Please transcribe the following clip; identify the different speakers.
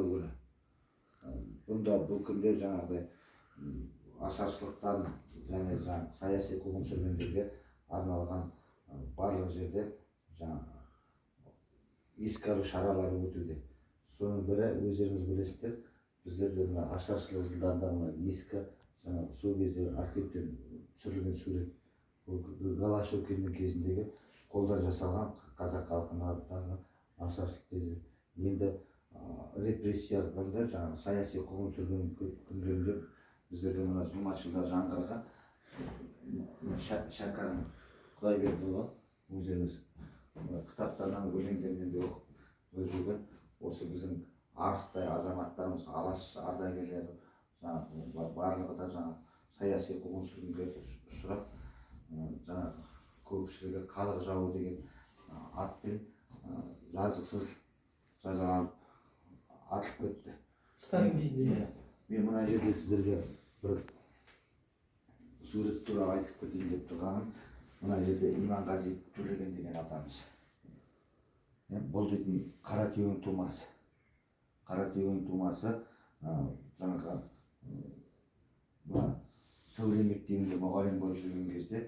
Speaker 1: күні. Бұнда бұл күнде жаңағыдай ашаршылықтан және саяси қуғын сүргіндерге арналған барлық жерде еске алу шаралары өтуде. Соның бірі өздеріңіз білесіздер, біздерде мына ашаршылық жылдардағы ескі сол кезде архивтен түсірілген сурет. Голощекиннің кезіндегі қолдан жасалған қазақ халқындағы ашаршылық кезі. Енді репрессияда саяси қуғын сүргін күндерінде біздерде мына жұмашылар жаңғырға Шәкәрім Құдайбердіұлы өздеріңіз кітаптардан өлеңдерінен де оқып жүрген осы біздің арыстай азаматтарымыз, алаш ардагерлері барлығы да саяси қуғын сүргінге ұшырап көпшілігі халық жауы деген атпен жазықсыз жазаланып атылып кетті.
Speaker 2: Сталин кезінде.
Speaker 1: Мен мына жерде сіздерге бір сурет туралы айтып кетейін деп тұрғаным, мына жерде Иманғазиев Төлеген деген атамыз. Бұл дейтін Қаратүйенің тумасы. Қаратүйенің тумасы жаңағы сәуле мектебінде мұғалім болып жүрген кезде